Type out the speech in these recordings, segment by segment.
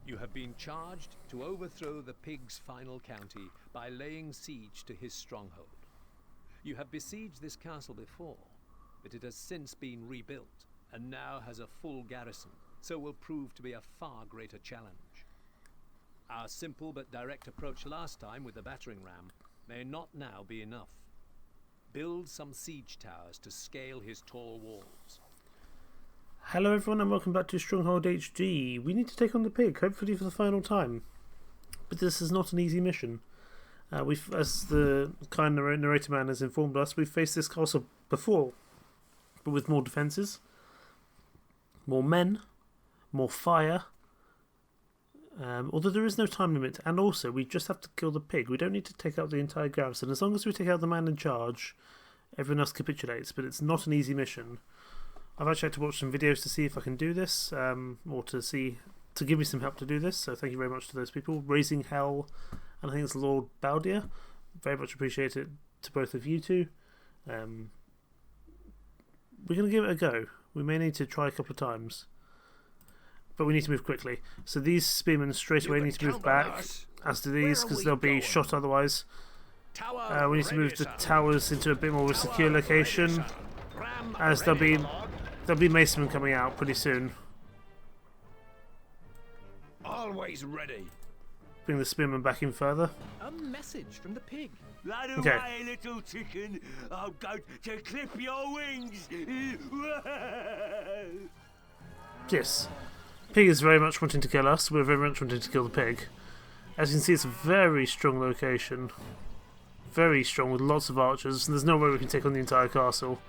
You have been charged to overthrow the pig's final county by laying siege to his stronghold. You have besieged this castle before, but it has since been rebuilt, and now has a full garrison, so will prove to be a far greater challenge. Our simple but direct approach last time with the battering ram may not now be enough. Build some siege towers to scale his tall walls. Hello everyone and welcome back to Stronghold HD. We need to take on the pig, hopefully for the final time. But this is not an easy mission. As the kind narrator man has informed us, we've faced this castle before, but with more defences, more men, more fire, although there is no time limit, and also we just have to kill the pig. We don't need to take out the entire garrison. As long as we take out the man in charge, everyone else capitulates, but it's not an easy mission. I've actually had to watch some videos to see if I can do this, or to give me some help to do this, so thank you very much to those people. Raising Hell, and I think it's Lord Baldia. Very much appreciate it to both of you two. We're going to give it a go. We may need to try a couple of times, but we need to move quickly. So these spearmen straight away need to move back, as do these, because they'll be shot otherwise. We need to move the towers into a bit more of a secure location, as there'll be macemen coming out pretty soon. Always ready. Bring the spearmen back in further. A message from the pig. Run Okay. away, little chicken. I'm going to clip your wings. Yes. Pig is very much wanting to kill us. We're very much wanting to kill the pig. As you can see, it's a very strong location. Very strong, with lots of archers, and there's no way we can take on the entire castle.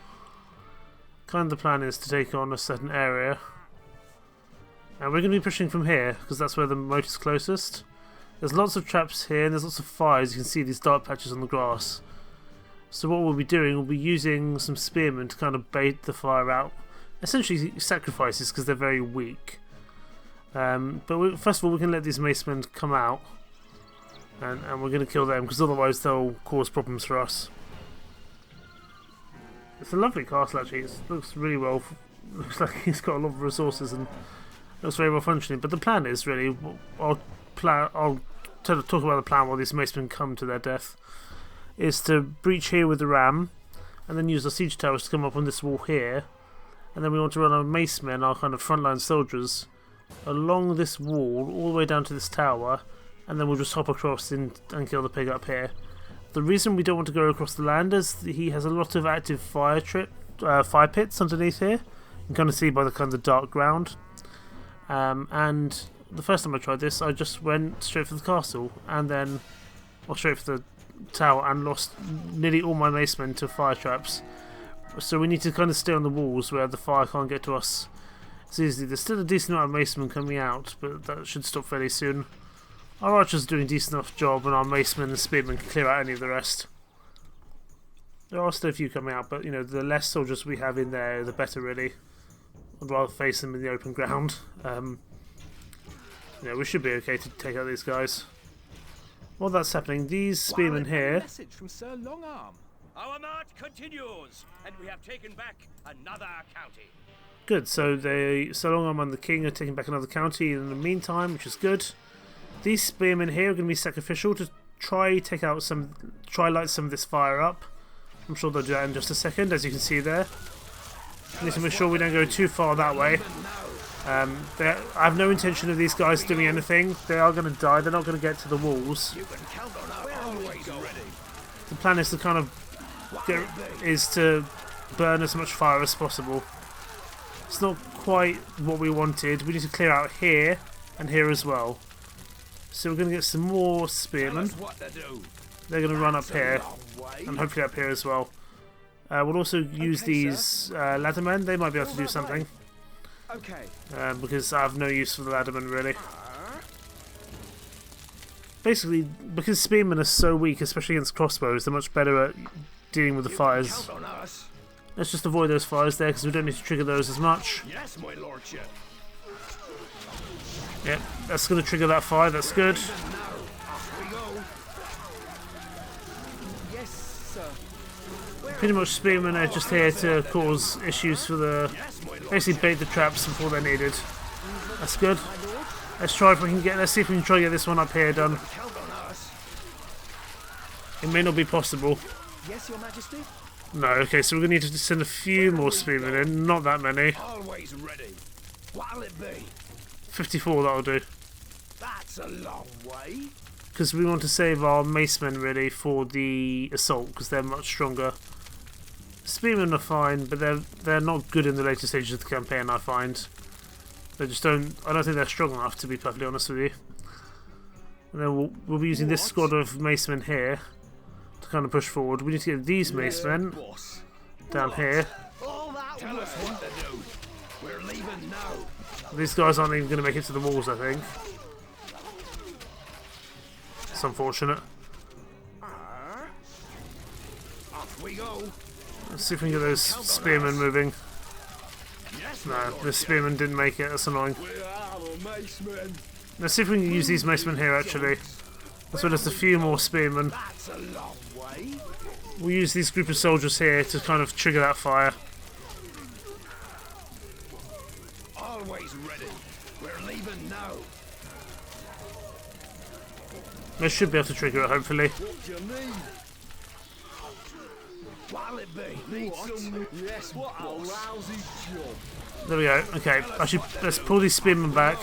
Kind of the plan is to take on a certain area. And we're going to be pushing from here, because that's where the moat is closest. There's lots of traps here, and there's lots of fires. You can see these dark patches on the grass. So what we'll be doing, we'll be using some spearmen to kind of bait the fire out. Essentially sacrifices, because they're very weak. But first of all, we can let these macemen come out. And we're going to kill them, because otherwise they'll cause problems for us. It's a lovely castle actually. It looks really well. Looks like it's got a lot of resources and looks very well functioning. But the plan is really, I'll talk about the plan while these macemen come to their death. Is to breach here with the ram, and then use the siege towers to come up on this wall here, and then we want to run our macemen, our kind of frontline soldiers, along this wall all the way down to this tower, and then we'll just hop across and kill the pig up here. The reason we don't want to go across the land is he has a lot of active fire pits underneath here. You can kind of see by the kind of dark ground. And the first time I tried this, I just went straight for the castle, and then straight for the tower, and lost nearly all my macemen to fire traps. So we need to kind of stay on the walls where the fire can't get to us as easily. There's still a decent amount of macemen coming out, but that should stop fairly soon. Our archers are doing a decent enough job, and our macemen and spearmen can clear out any of the rest. There are still a few coming out, but you know, the less soldiers we have in there, the better really. I'd rather face them in the open ground. We should be okay to take out these guys. While that's happening, these spearmen here. Message from Sir Longarm. Our march continues, and we have taken back another county. Good, so Sir Longarm and the King are taking back another county in the meantime, which is good. These spearmen here are going to be sacrificial to light some of this fire up. I'm sure they'll do that in just a second, as you can see there. We need to make sure we don't go too far that way. I have no intention of these guys doing anything. They are going to die. They're not going to get to the walls. The plan is to kind of burn as much fire as possible. It's not quite what we wanted. We need to clear out here and here as well. So we're going to get some more spearmen. They're going to run up here, and hopefully up here as well. We'll also use these laddermen. They might be able to do something. Because I have no use for the laddermen really. Basically, because spearmen are so weak, especially against crossbows, they're much better at dealing with the fires. Let's just avoid those fires there, because we don't need to trigger those as much. Yes, my lordship. Yep, that's going to trigger that fire, that's good. Pretty much spearmen are just here to cause issues for the... basically bait the traps before they're needed. That's good. Let's try if we can get. Let's see if we can try to get this one up here done. Count on us. It may not be possible. Yes, Your Majesty. No. Okay, so we're gonna need to send a few more spearmen in. Not that many. Always ready. What'll it be? 54. That'll do. That's a long way. Because we want to save our macemen ready for the assault because they're much stronger. Spearmen are fine, but they're not good in the later stages of the campaign. I find they just don't. I don't think they're strong enough, to be perfectly honest with you. And then we'll be using this squad of macemen here to kind of push forward. We need to get these macemen down here. All that Tell us what to do. We're leaving now. These guys aren't even going to make it to the walls, I think. It's unfortunate. Off we go. Let's see if we can get those spearmen moving. Yes, No, the spearmen didn't make it. That's annoying. we are the macemen. Let's see if we can use these macemen here, actually. As well as a few more spearmen. That's a long way. We'll use these group of soldiers here to kind of trigger that fire. Always ready. We're leaving now. They should be able to trigger it, hopefully. What do you need? What'll it be? Need some... Yes, what a lousy job. There we go. Okay, actually, let's pull these spearmen back.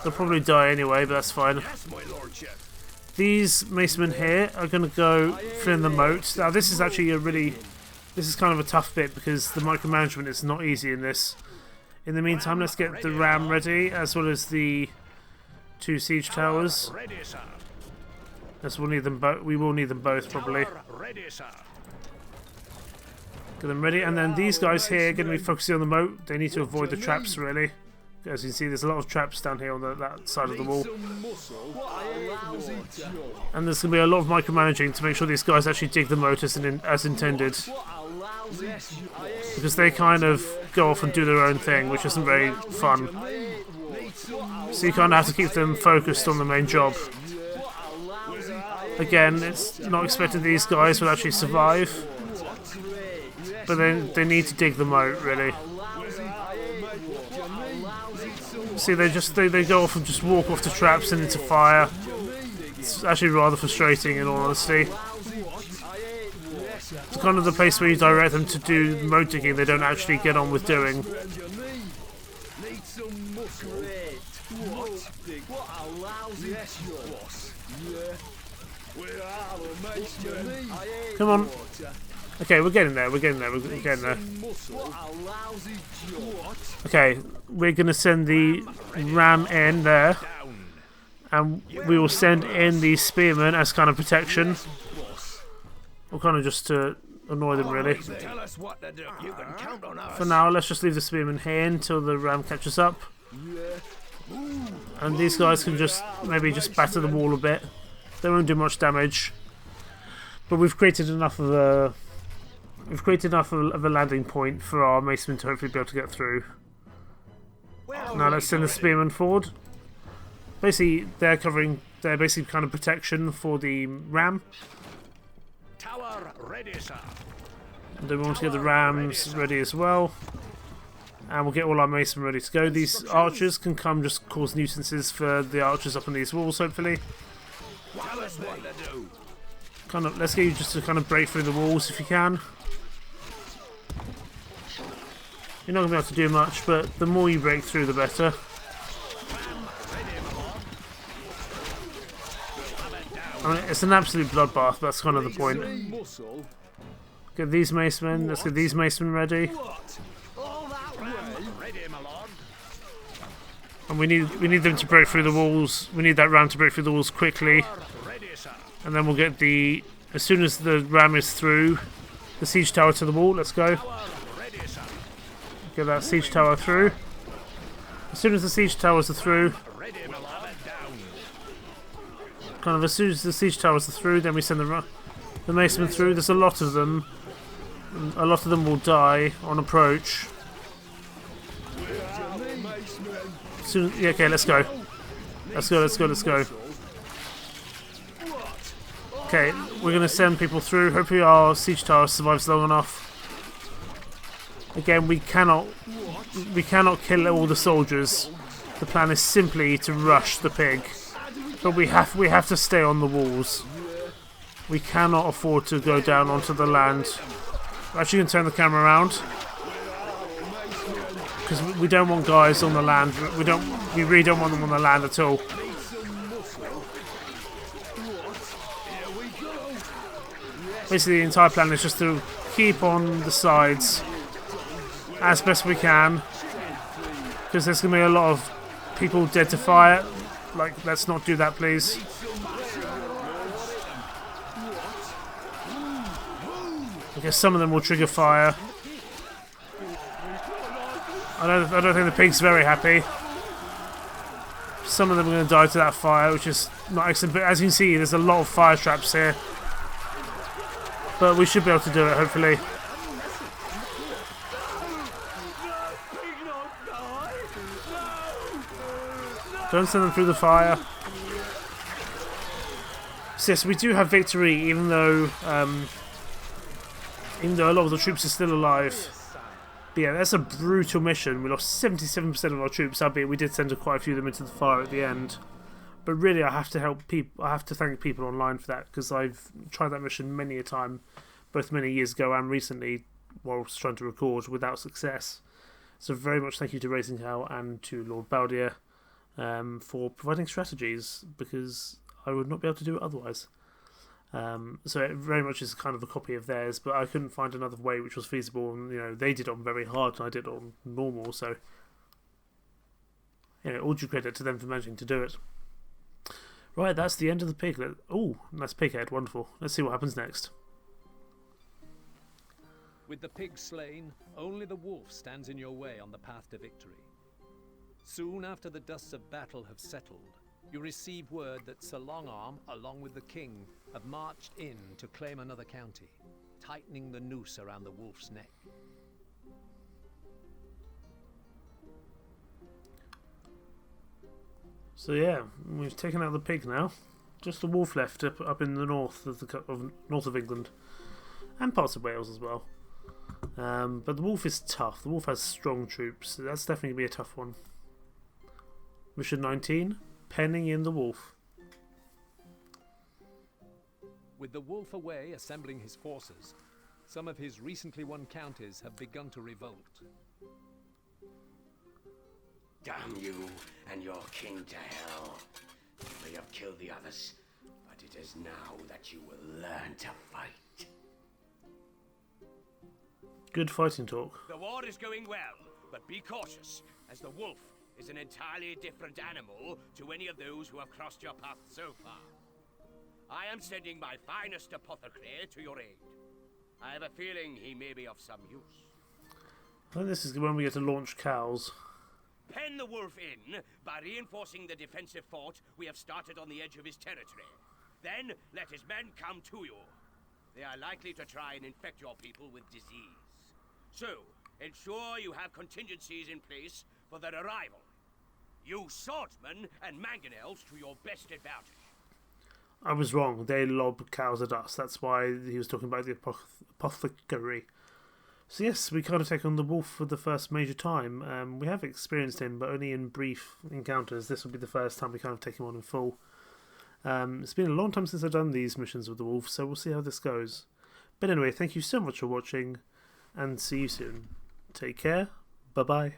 They'll probably die anyway, but that's fine. Yes, my lordship. These macemen here are going to go fill in the moat. Now, this is actually a really... This is kind of a tough bit because the micromanagement is not easy in this. In the meantime, let's get the ram ready, as well as the 2 siege towers. Ready, sir. As we'll need them both. We will need them both, probably. Ready, sir. Get them ready, and then these guys here are going to be focusing on the moat. They need to avoid the traps, really. As you can see, there's a lot of traps down here on that side of the wall. And there's going to be a lot of micromanaging to make sure these guys actually dig the moat as intended. Because they kind of go off and do their own thing, which isn't very fun. So you kind of have to keep them focused on the main job. Again, it's not expected these guys will actually survive. But they need to dig the moat, really. See, they go off and just walk off the traps and into fire. It's actually rather frustrating, in all honesty. It's kind of the place where you direct them to do moat digging they don't actually get on with doing. Come on. Okay, we're getting there. Okay, we're going to send the ram in there. And we will send in the spearmen as kind of protection. Or kind of just to annoy them, really. Tell us what to do. You can count on us. For now, let's just leave the spearmen here until the ram catches up. And these guys can just maybe just batter the wall a bit. They won't do much damage. But we've created enough of a... of a landing point for our macemen to hopefully be able to get through. Now let's send the spearmen forward. Basically, they're basically kind of protection for the ram. Tower ready, sir. And then we want to get the rams ready as well. And we'll get all our macemen ready to go. These archers can come just cause nuisances for the archers up on these walls, hopefully. Tell us what to do. Kind of, let's get you just to kind of break through the walls if you can. You're not going to be able to do much, but the more you break through, the better. I mean, it's an absolute bloodbath, that's kind of the point. Get these macemen, let's get these macemen ready. And we need them to break through the walls. We need that ram to break through the walls quickly. And then we'll get the... As soon as the ram is through, the siege tower to the wall, let's go. Get that siege tower through. As soon as the siege towers are through, kind of as soon as the siege towers are through, then we send the macemen through. There's a lot of them. A lot of them will die on approach. Yeah, okay, let's go. Let's go. Okay, we're going to send people through. Hopefully our siege tower survives long enough. Again, we cannot kill all the soldiers. The plan is simply to rush the pig, but we have to stay on the walls. We cannot afford to go down onto the land. We're actually going to turn the camera around because we don't want guys on the land. We really don't want them on the land at all. Basically, the entire plan is just to keep on the sides as best we can, because there's going to be a lot of people dead to fire. Like, let's not do that, please. I guess some of them will trigger fire. I don't think the pig's very happy. Some of them are going to die to that fire, which is not excellent. But as you can see, there's a lot of fire traps here. But we should be able to do it, hopefully. Don't send them through the fire. So yes, we do have victory, even though a lot of the troops are still alive. But yeah, that's a brutal mission. We lost 77% of our troops, albeit we did send quite a few of them into the fire at the end. But really, I have to help people. I have to thank people online for that, because I've tried that mission many a time, both many years ago and recently, whilst trying to record without success. So very much thank you to Racing Cow and to Lord Baldier for providing strategies, because I would not be able to do it otherwise. So it very much is kind of a copy of theirs, but I couldn't find another way which was feasible. And they did it on very hard, and I did it on normal. So all due credit to them for managing to do it. Right, that's the end of the pig. Oh, nice pig head, wonderful. Let's see what happens next. With the pig slain, only the wolf stands in your way on the path to victory. Soon after the dusts of battle have settled, you receive word that Sir Longarm, along with the king, have marched in to claim another county, tightening the noose around the wolf's neck. So yeah, we've taken out the pig now. Just the wolf left up in the north of England, and parts of Wales as well. But the wolf is tough. The wolf has strong troops. So that's definitely going to be a tough one. Mission 19, penning in the wolf. With the wolf away assembling his forces, some of his recently won counties have begun to revolt. Damn you and your king to hell. You may have killed the others, but it is now that you will learn to fight. Good fighting talk. The war is going well, but be cautious, as the wolf is an entirely different animal to any of those who have crossed your path so far. I am sending my finest apothecary to your aid. I have a feeling he may be of some use. I think this is when we get to launch cows. Pen the wolf in by reinforcing the defensive fort we have started on the edge of his territory. Then let his men come to you. They are likely to try and infect your people with disease. So, ensure you have contingencies in place for their arrival. Use swordsmen and mangonels to your best advantage. I was wrong. They lob cows at us. That's why he was talking about the apothecary. So yes, we kind of take on the wolf for the first major time. We have experienced him, but only in brief encounters. This will be the first time we kind of take him on in full. It's been a long time since I've done these missions with the wolf, so we'll see how this goes. But anyway, thank you so much for watching, and see you soon. Take care. Bye-bye.